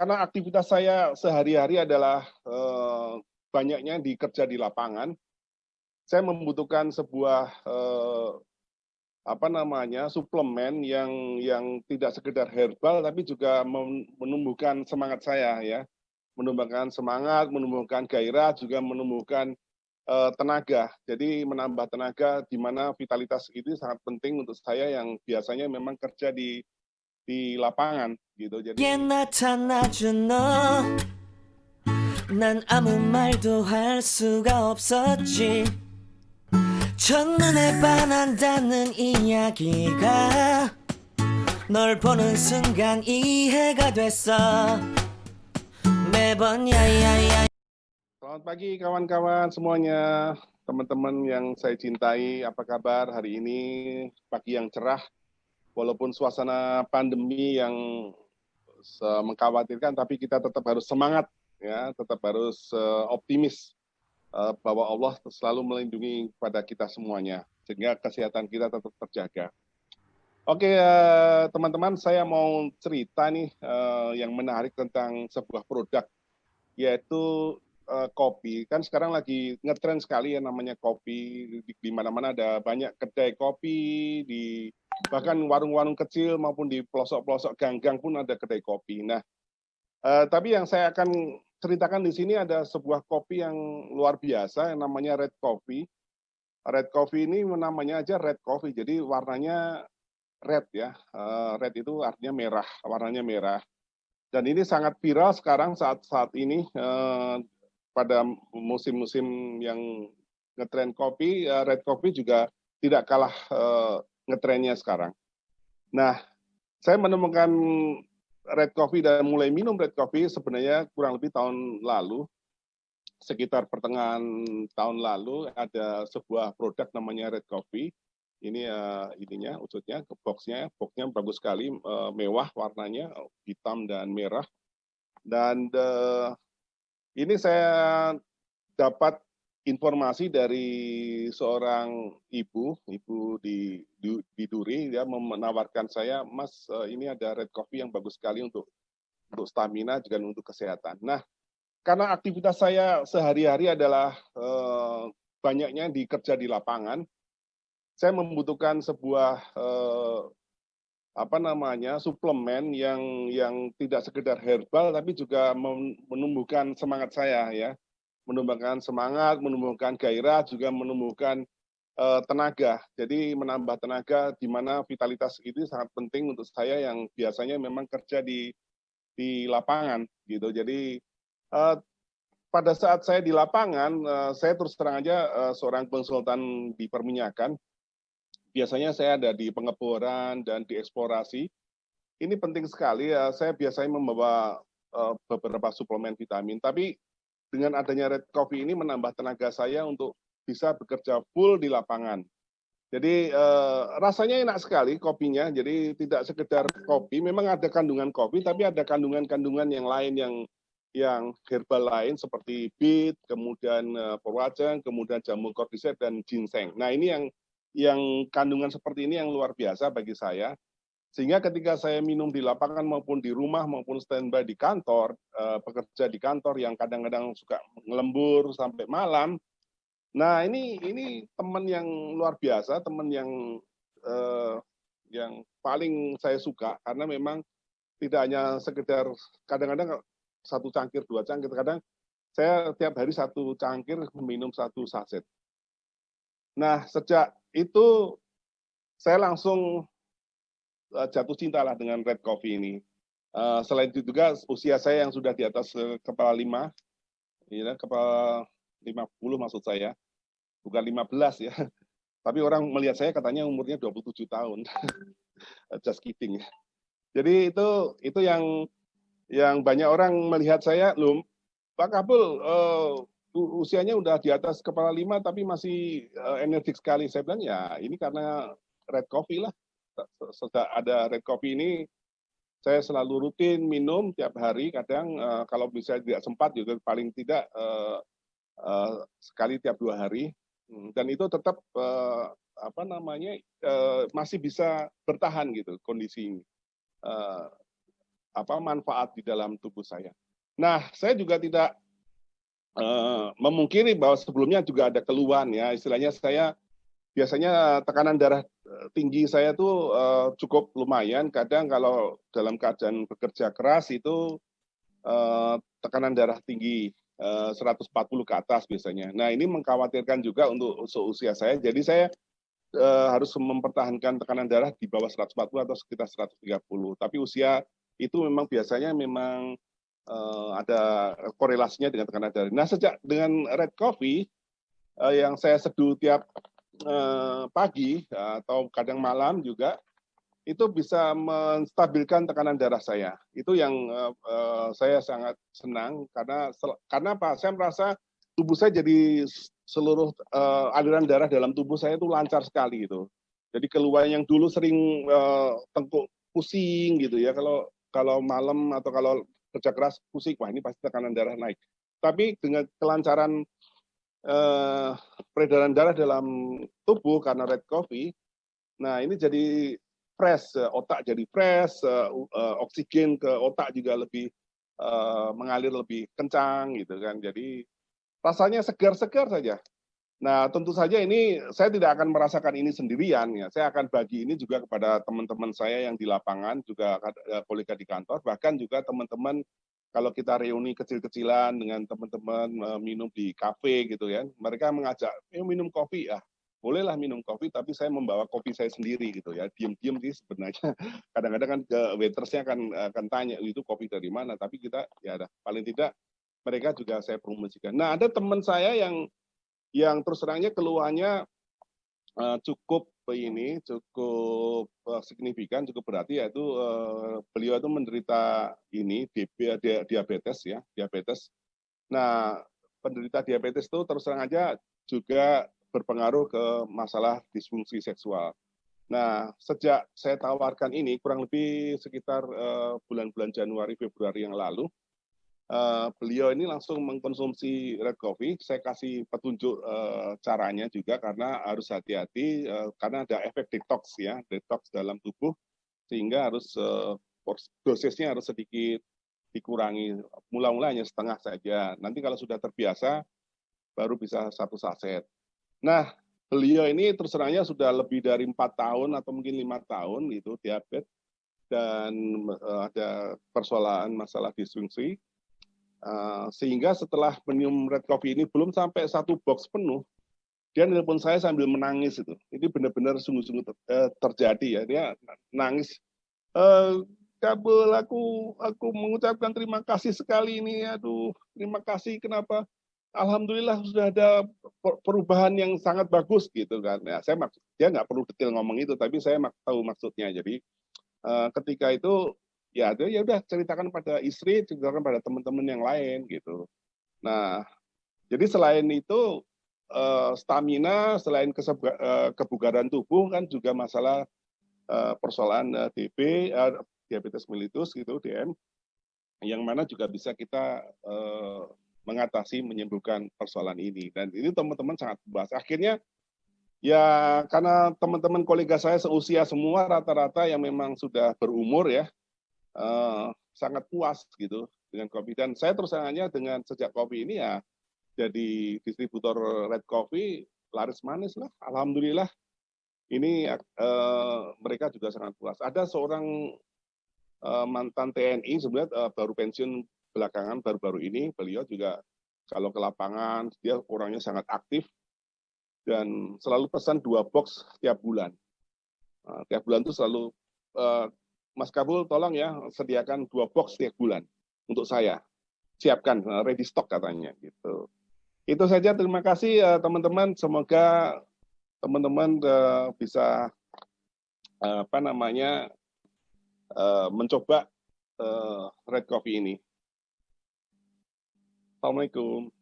Karena aktivitas saya sehari-hari adalah banyaknya kerja di lapangan, saya membutuhkan sebuah suplemen yang tidak sekedar herbal tapi juga menumbuhkan semangat saya ya, menumbuhkan semangat, menumbuhkan gairah, juga menumbuhkan tenaga. Jadi menambah tenaga di mana vitalitas itu sangat penting untuk saya yang biasanya memang kerja di lapangan gitu. Jadi 난 아무 말도 할 수가 없었지. 첫눈에 반한다는 이야기가 널 보는 순간 이해가 됐어. 매번 야야야. selamat pagi kawan-kawan semuanya, teman-teman yang saya cintai, apa kabar hari ini? Pagi yang cerah, walaupun suasana pandemi yang mengkhawatirkan, tapi kita tetap harus semangat, ya, tetap harus optimis bahwa Allah selalu melindungi pada kita semuanya, sehingga kesehatan kita tetap terjaga. Oke, teman-teman, saya mau cerita nih yang menarik tentang sebuah produk, yaitu kopi. Kan sekarang lagi ngetren sekali ya namanya kopi, di mana-mana ada banyak kedai kopi, bahkan warung-warung kecil maupun di pelosok-pelosok gang-gang pun ada kedai kopi. Nah, tapi yang saya akan ceritakan di sini ada sebuah kopi yang luar biasa yang namanya red coffee. Red coffee ini namanya aja red coffee, jadi warnanya red ya. Red itu artinya merah, warnanya merah. Dan ini sangat viral sekarang saat ini pada musim-musim yang ngetren kopi, red coffee juga tidak kalah ngetrennya sekarang. Nah, saya menemukan red coffee dan mulai minum red coffee sebenarnya kurang lebih tahun lalu, sekitar pertengahan tahun lalu ada sebuah produk namanya red coffee. Ini ininya, usutnya, boxnya bagus sekali, mewah warnanya, hitam dan merah. Dan ini saya dapat informasi dari seorang ibu di Duri, dia menawarkan saya, Mas, ini ada red coffee yang bagus sekali untuk stamina juga untuk kesehatan. Nah, karena aktivitas saya sehari-hari adalah banyaknya kerja di lapangan, saya membutuhkan sebuah suplemen yang tidak sekedar herbal tapi juga menumbuhkan semangat saya ya, menumbuhkan semangat, menumbuhkan gairah, juga menumbuhkan tenaga. Jadi menambah tenaga di mana vitalitas itu sangat penting untuk saya yang biasanya memang kerja di lapangan gitu. Jadi pada saat saya di lapangan, saya terus terang aja seorang konsultan di perminyakan. Biasanya saya ada di pengeboran dan di eksplorasi. Ini penting sekali, saya biasanya membawa beberapa suplemen vitamin. Tapi dengan adanya red coffee ini menambah tenaga saya untuk bisa bekerja full di lapangan. Jadi rasanya enak sekali kopinya, jadi tidak sekedar kopi, memang ada kandungan kopi, tapi ada kandungan-kandungan yang lain yang herbal lain seperti beet, kemudian perwajang, kemudian jamu cordyceps dan ginseng. Nah ini yang kandungan seperti ini yang luar biasa bagi saya, sehingga ketika saya minum di lapangan maupun di rumah maupun standby di kantor, pekerja di kantor yang kadang-kadang suka ngelembur sampai malam. Nah ini teman yang luar biasa, teman yang paling saya suka karena memang tidak hanya sekedar kadang-kadang satu cangkir, dua cangkir, kadang saya tiap hari satu cangkir minum satu saset. Nah sejak itu saya langsung jatuh cinta lah dengan red coffee ini. Selain itu juga usia saya yang sudah di atas kepala 5, ya, kepala 50 maksud saya, bukan 15 ya. Tapi orang melihat saya katanya umurnya 27 tahun. Just kidding. Jadi itu yang banyak orang melihat saya, loh Pak Kapul usianya udah di atas kepala 5 tapi masih energik sekali. Saya bilang ya ini karena red coffee lah. Setelah ada red coffee ini saya selalu rutin minum tiap hari, kadang kalau bisa tidak sempat juga paling tidak sekali tiap 2 hari, dan itu tetap masih bisa bertahan gitu kondisi ini. manfaat di dalam tubuh saya. Nah, saya juga tidak memungkiri bahwa sebelumnya juga ada keluhan ya, istilahnya saya biasanya tekanan darah tinggi saya tuh cukup lumayan. Kadang kalau dalam keadaan bekerja keras itu tekanan darah tinggi 140 ke atas biasanya. Nah, ini mengkhawatirkan juga untuk usia saya. Jadi saya harus mempertahankan tekanan darah di bawah 140 atau sekitar 130. Tapi usia itu memang biasanya memang ada korelasinya dengan tekanan darah. Nah, sejak dengan red coffee yang saya seduh tiap pagi atau kadang malam juga, itu bisa menstabilkan tekanan darah saya. Itu yang saya sangat senang karena apa? Saya merasa tubuh saya jadi seluruh aliran darah dalam tubuh saya itu lancar sekali gitu. Jadi keluhan yang dulu sering tengkuk pusing gitu ya, kalau malam atau kalau kerja keras pusing, wah ini pasti tekanan darah naik. Tapi dengan kelancaran peredaran darah dalam tubuh karena red coffee, nah ini jadi fresh, otak jadi fresh, oksigen ke otak juga lebih mengalir lebih kencang gitu kan. Jadi rasanya segar-segar saja. Nah, tentu saja ini saya tidak akan merasakan ini sendirian ya. Saya akan bagi ini juga kepada teman-teman saya yang di lapangan, juga kolega di kantor, bahkan juga teman-teman kalau kita reuni kecil-kecilan dengan teman-teman minum di kafe gitu ya. Mereka mengajak, minum kopi ya. Bolehlah minum kopi, tapi saya membawa kopi saya sendiri gitu ya. Diam-diam sih sebenarnya. Kadang-kadang kan ke waitersnya akan tanya, itu kopi dari mana. Tapi kita ya paling tidak mereka juga saya promosikan. Nah, ada teman saya yang terus terangnya keluhannya cukup signifikan, cukup berarti, yaitu beliau itu menderita diabetes ya, diabetes. Nah, penderita diabetes itu terus terang aja juga berpengaruh ke masalah disfungsi seksual. Nah, sejak saya tawarkan ini kurang lebih sekitar bulan-bulan Januari Februari yang lalu, beliau ini langsung mengkonsumsi red coffee. Saya kasih petunjuk caranya juga karena harus hati-hati karena ada efek detox ya, detox dalam tubuh, sehingga harus dosisnya harus sedikit dikurangi. Mula-mula hanya setengah saja. Nanti kalau sudah terbiasa baru bisa 1 saset. Nah, beliau ini terus terangnya sudah lebih dari 4 tahun atau mungkin 5 tahun itu diabetes dan ada persoalan masalah disfungsi. Sehingga setelah minum red coffee ini belum sampai 1 box penuh, dia nelpon saya sambil menangis itu. Ini benar-benar sungguh-sungguh terjadi ya. Dia nangis. Kabel, aku mengucapkan terima kasih sekali ini. Aduh, terima kasih. Kenapa? Alhamdulillah sudah ada perubahan yang sangat bagus gitu kan. Ya, dia nggak perlu detail ngomong itu, tapi saya tahu maksudnya. Jadi ketika itu ya udah ceritakan pada istri, ceritakan pada teman-teman yang lain gitu. Nah, jadi selain itu stamina, selain kebugaran tubuh kan juga masalah persoalan diabetes mellitus gitu, DM, yang mana juga bisa kita mengatasi, menyembuhkan persoalan ini. Dan ini teman-teman sangat bahas. Akhirnya ya karena teman-teman kolega saya seusia semua rata-rata yang memang sudah berumur ya, sangat puas gitu dengan kopi. Dan saya terus terangnya dengan sejak kopi ini ya jadi distributor red coffee laris manis lah. Alhamdulillah ini mereka juga sangat puas. Ada seorang mantan TNI sebenarnya baru pensiun belakangan baru-baru ini. Beliau juga kalau ke lapangan dia orangnya sangat aktif dan selalu pesan 2 box tiap bulan. Tiap bulan itu selalu Mas Kabul tolong ya sediakan 2 box tiap bulan untuk saya. Siapkan, ready stock katanya gitu. Itu saja, terima kasih teman-teman. Semoga teman-teman bisa mencoba red coffee ini. Assalamualaikum.